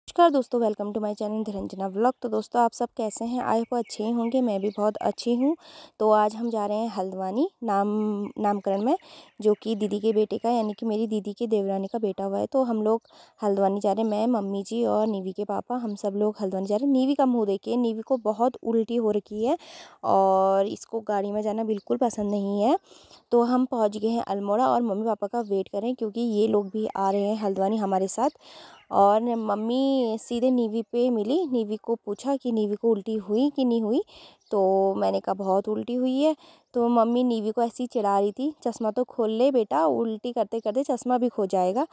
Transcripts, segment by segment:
नमस्कार दोस्तों, welcome to my channel Dhiranjana vlog. तो दोस्तों आप सब कैसे हैं? आई होप अच्छे ही होंगे। मैं भी बहुत अच्छी हूँ। तो आज हम जा रहे हैं हल्द्वानी नामकरण में, जो कि दीदी के बेटे का, यानी कि मेरी दीदी की देवरानी का बेटा हुआ है। तो हम लोग हल्द्वानी जा रहे हैं, मैं, मम्मी जी और नीवी के पापा, हम सब लोग हल्द्वानी जा रहे हैं। नीवी का मुँह देखिए, नीवी को बहुत उल्टी हो रखी है और इसको गाड़ी में जाना बिल्कुल पसंद नहीं है। तो हम पहुँच गए हैं अल्मोड़ा और मम्मी पापा का वेट करें, क्योंकि ये लोग भी आ रहे हैं हल्द्वानी हमारे साथ। और मम्मी सीधे नीवी पे मिली, नीवी को पूछा कि नीवी को उल्टी हुई कि नहीं हुई। तो मैंने कहा बहुत उल्टी हुई है। तो मम्मी नीवी को ऐसे ही चिढ़ा रही थी, चश्मा तो खोल ले बेटा, उल्टी करते करते चश्मा भी खो जाएगा।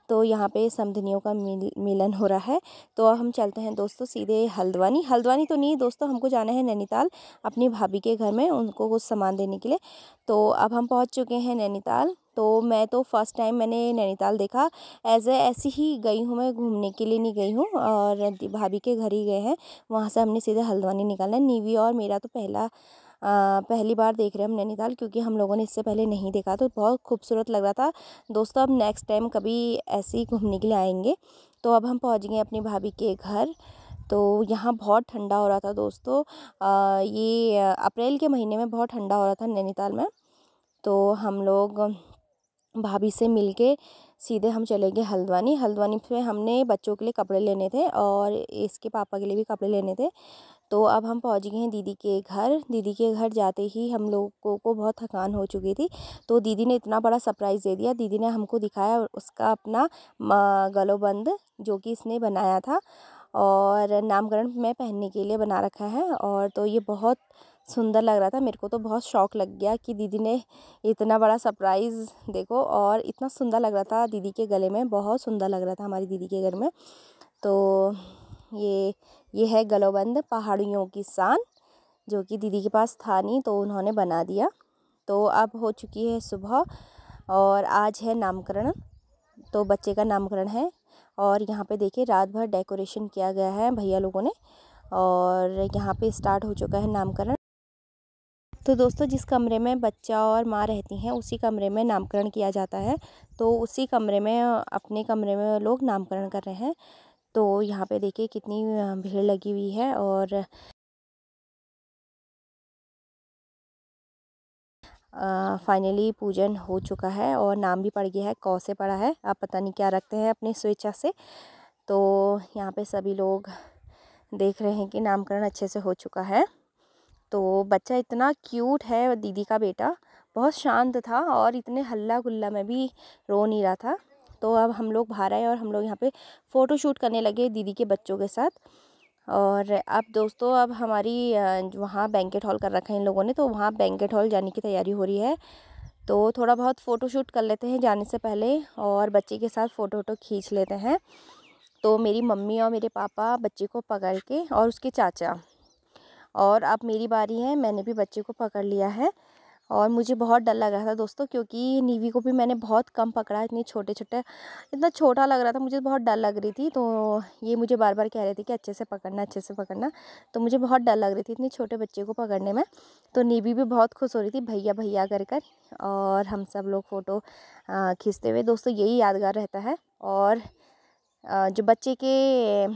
तो यहाँ पे समधनियों का मिलन हो रहा है। तो अब हम चलते हैं दोस्तों सीधे हल्द्वानी। हल्द्वानी तो नहीं दोस्तों, हमको जाना है नैनीताल अपनी भाभी के घर में, उनको कुछ सामान देने के लिए। तो अब हम पहुँच चुके हैं नैनीताल। तो मैं तो फर्स्ट टाइम मैंने नैनीताल देखा। ऐसी ही गई हूँ, मैं घूमने के लिए नहीं गई हूँ, और भाभी के घर ही गए हैं। वहाँ से हमने सीधे हल्द्वानी निकालना है। नीवी और मेरा तो पहली बार देख रहे हैं हम नैनीताल, क्योंकि हम लोगों ने इससे पहले नहीं देखा। तो बहुत खूबसूरत लग रहा था दोस्तों। अब नेक्स्ट टाइम कभी ऐसे ही घूमने के लिए आएंगे। तो अब हम पहुँच गए अपनी भाभी के घर। तो यहाँ बहुत ठंडा हो रहा था दोस्तों। ये अप्रैल के महीने में बहुत ठंडा हो रहा था नैनीताल में। तो हम लोग भाभी से मिलके सीधे हम चले गए हल्द्वानी। हल्द्वानी पे हमने बच्चों के लिए कपड़े लेने थे और इसके पापा के लिए भी कपड़े लेने थे। तो अब हम पहुंच गए हैं दीदी के घर। दीदी के घर जाते ही हम लोगों को बहुत थकान हो चुकी थी। तो दीदी ने इतना बड़ा सरप्राइज़ दे दिया। दीदी ने हमको दिखाया उसका अपना गलोबंद, जो कि इसने बनाया था और नामकरण में पहनने के लिए बना रखा है। और तो ये बहुत सुंदर लग रहा था। मेरे को तो बहुत शौक लग गया कि दीदी ने इतना बड़ा सरप्राइज़ देखो, और इतना सुंदर लग रहा था दीदी के गले में, बहुत सुंदर लग रहा था हमारी दीदी के घर में। तो ये है गलोबंद, पहाड़ियों की शान, जो कि दीदी के पास था नहीं, तो उन्होंने बना दिया। तो अब हो चुकी है सुबह और आज है नामकरण। तो बच्चे का नामकरण है और यहाँ पे देखिए रात भर डेकोरेशन किया गया है भैया लोगों ने, और यहाँ पे स्टार्ट हो चुका है नामकरण। तो दोस्तों जिस कमरे में बच्चा और माँ रहती हैं, उसी कमरे में नामकरण किया जाता है। तो उसी कमरे में, अपने कमरे में लोग नामकरण कर रहे हैं। तो यहाँ पे देखिए कितनी भीड़ लगी हुई है। और फाइनली पूजन हो चुका है और नाम भी पड़ गया है, कौ से पड़ा है। आप पता नहीं क्या रखते हैं अपनी स्वेच्छा से। तो यहाँ पे सभी लोग देख रहे हैं कि नामकरण अच्छे से हो चुका है। तो बच्चा इतना क्यूट है, दीदी का बेटा बहुत शांत था और इतने हल्ला गुल्ला में भी रो नहीं रहा था। तो अब हम लोग बाहर आए और हम लोग यहाँ पे फ़ोटो शूट करने लगे दीदी के बच्चों के साथ। और अब दोस्तों अब हमारी वहाँ बैंकेट हॉल कर रखा है इन लोगों ने, तो वहाँ बैंकेट हॉल जाने की तैयारी हो रही है। तो थोड़ा बहुत फ़ोटो शूट कर लेते हैं जाने से पहले, और बच्चे के साथ फ़ोटो वोटो खींच लेते हैं। तो मेरी मम्मी और मेरे पापा बच्चे को पकड़ के, और उसके चाचा, और अब मेरी बारी है, मैंने भी बच्चे को पकड़ लिया है। और मुझे बहुत डर लग रहा था दोस्तों, क्योंकि नीवी को भी मैंने बहुत कम पकड़ा, इतने छोटे छोटे, इतना छोटा लग रहा था, मुझे बहुत डर लग रही थी। तो ये मुझे बार बार कह रहे थे कि अच्छे से पकड़ना, अच्छे से पकड़ना। तो मुझे बहुत डर लग रही थी इतने छोटे बच्चे को पकड़ने में। तो नीवी भी बहुत खुश हो रही थी, भैया भैया कर कर। और हम सब लोग फ़ोटो खींचते हुए, दोस्तों यही यादगार रहता है। और जो बच्चे के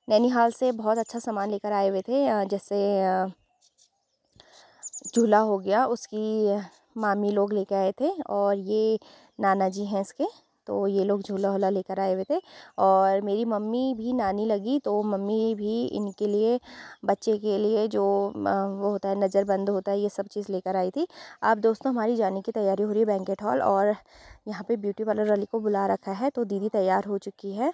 नैनीहाल से बहुत अच्छा सामान लेकर आए हुए थे, जैसे झूला हो गया, उसकी मामी लोग लेकर आए थे, और ये नाना जी हैं इसके। तो ये लोग झूला वूला लेकर आए हुए थे। और मेरी मम्मी भी नानी लगी, तो मम्मी भी इनके लिए, बच्चे के लिए जो वो होता है नज़रबंद होता है, ये सब चीज़ लेकर आई थी। अब दोस्तों हमारी जाने की तैयारी हो रही है बैंकेट हॉल, और यहाँ पे ब्यूटी पार्लर वाली को बुला रखा है। तो दीदी तैयार हो चुकी है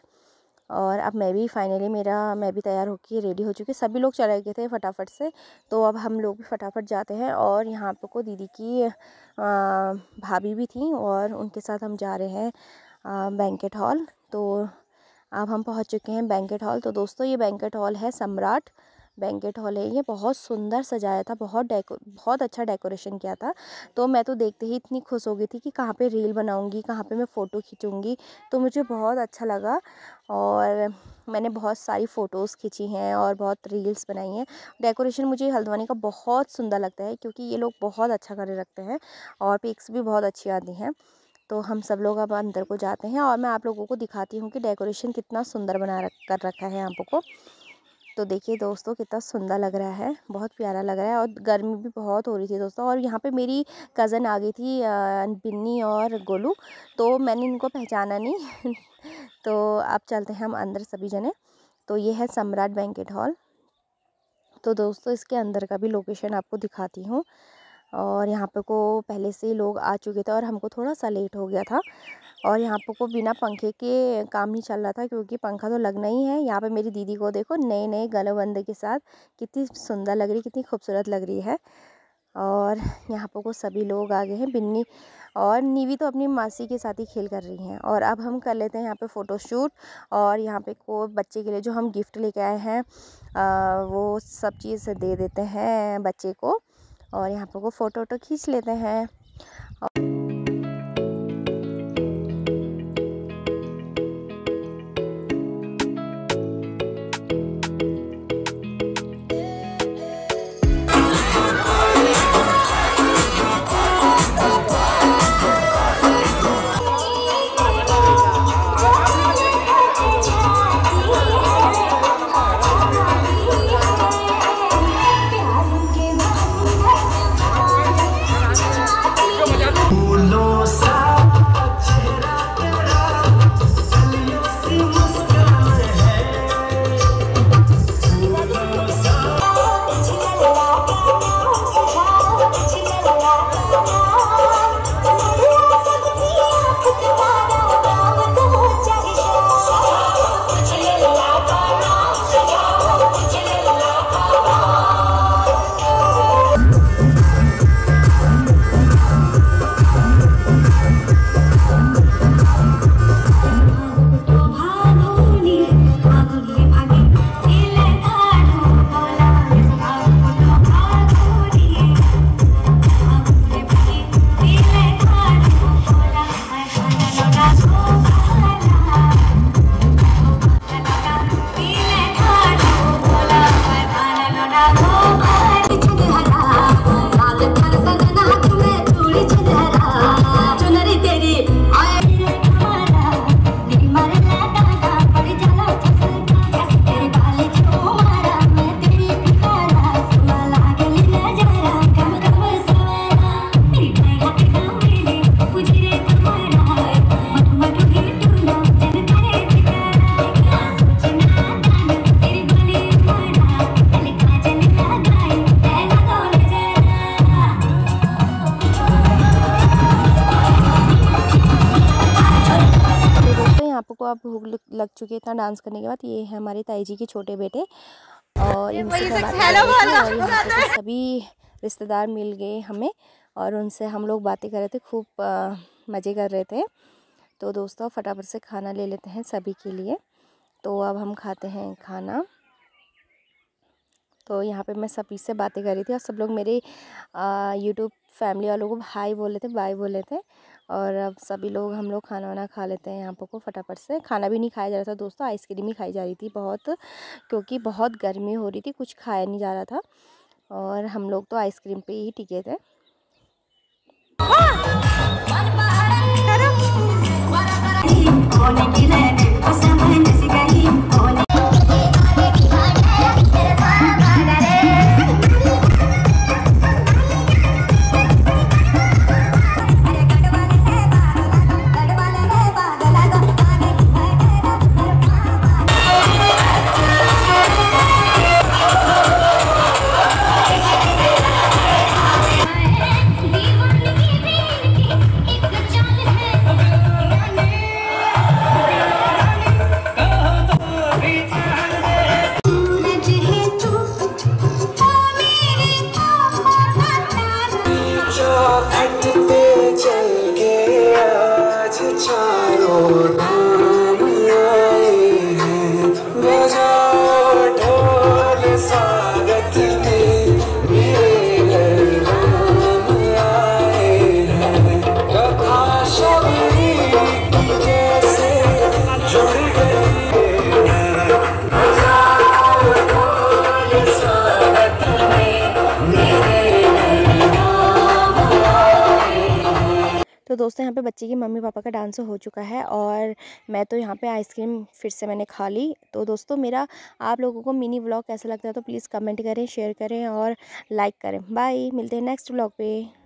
और अब मैं भी फाइनली मैं भी तैयार होकर रेडी हो चुकी। सभी लोग चले गए थे फटाफट से, तो अब हम लोग भी फटाफट जाते हैं। और यहाँ पे को दीदी की भाभी भी थी, और उनके साथ हम जा रहे हैं बैंकेट हॉल। तो अब हम पहुँच चुके हैं बैंकेट हॉल। तो दोस्तों ये बैंकेट हॉल है, सम्राट बैंकेट हॉल है। ये बहुत सुंदर सजाया था, बहुत अच्छा डेकोरेशन किया था। तो मैं तो देखते ही इतनी खुश हो गई थी कि कहाँ पे रील बनाऊंगी, कहाँ पे मैं फ़ोटो खींचूंगी। तो मुझे बहुत अच्छा लगा, और मैंने बहुत सारी फ़ोटोज़ खींची हैं और बहुत रील्स बनाई हैं। डेकोरेशन मुझे हल्द्वानी का बहुत सुंदर लगता है, क्योंकि ये लोग बहुत अच्छा करे रखते हैं और पिक्स भी बहुत अच्छी आती हैं। तो हम सब लोग अब अंदर को जाते हैं और मैं आप लोगों को दिखाती हूँ कि डेकोरेशन कितना सुंदर कर रखा है यहाँ को। तो देखिए दोस्तों कितना सुंदर लग रहा है, बहुत प्यारा लग रहा है। और गर्मी भी बहुत हो रही थी दोस्तों। और यहाँ पे मेरी कज़न आ गई थी बिन्नी और गोलू, तो मैंने इनको पहचाना नहीं तो अब चलते हैं हम अंदर सभी जने। तो ये है सम्राट बैंकेट हॉल। तो दोस्तों इसके अंदर का भी लोकेशन आपको दिखाती हूँ। और यहाँ पे को पहले से ही लोग आ चुके थे और हमको थोड़ा सा लेट हो गया था। और यहाँ पे को बिना पंखे के काम नहीं चल रहा था, क्योंकि पंखा तो लगना ही है। यहाँ पे मेरी दीदी को देखो नए नए गलबंद के साथ कितनी सुंदर लग रही, कितनी खूबसूरत लग रही है। और यहाँ पे को सभी लोग आ गए हैं। बिन्नी और नीवी तो अपनी मासी के साथ ही खेल कर रही हैं। और अब हम कर लेते हैं यहाँ पे फ़ोटोशूट। और यहाँ पे को बच्चे के लिए जो हम गिफ्ट लेके आए हैं वो सब चीज़ दे देते हैं बच्चे को। और यहाँ पे को फ़ोटो खींच लेते हैं। को अब भूख लग चुकी है इतना डांस करने के बाद। ये है हमारे ताई जी के छोटे बेटे और इनसे सभी रिश्तेदार मिल गए हमें और उनसे हम लोग बातें कर रहे थे, खूब मज़े कर रहे थे। तो दोस्तों फटाफट से खाना ले लेते हैं सभी के लिए। तो अब हम खाते हैं खाना। तो यहाँ पे मैं सभी से बातें कर रही थी और सब लोग मेरे यूट्यूब फैमिली वालों को हाय बोले थे, बाय बोले थे। और अब सभी लोग हम लोग खाना वाना खा लेते हैं। यहाँ पर को फटाफट से खाना भी नहीं खाया जा रहा था दोस्तों, आइसक्रीम ही खाई जा रही थी बहुत, क्योंकि बहुत गर्मी हो रही थी, कुछ खाया नहीं जा रहा था। और हम लोग तो आइसक्रीम पे ही टिके थे। दोस्तों यहाँ पे बच्चे की मम्मी पापा का डांस हो चुका है और मैं तो यहाँ पे आइसक्रीम फिर से मैंने खा ली। तो दोस्तों मेरा आप लोगों को मिनी व्लॉग कैसा लगता है तो प्लीज़ कमेंट करें, शेयर करें और लाइक करें। बाय, मिलते हैं नेक्स्ट व्लॉग पे।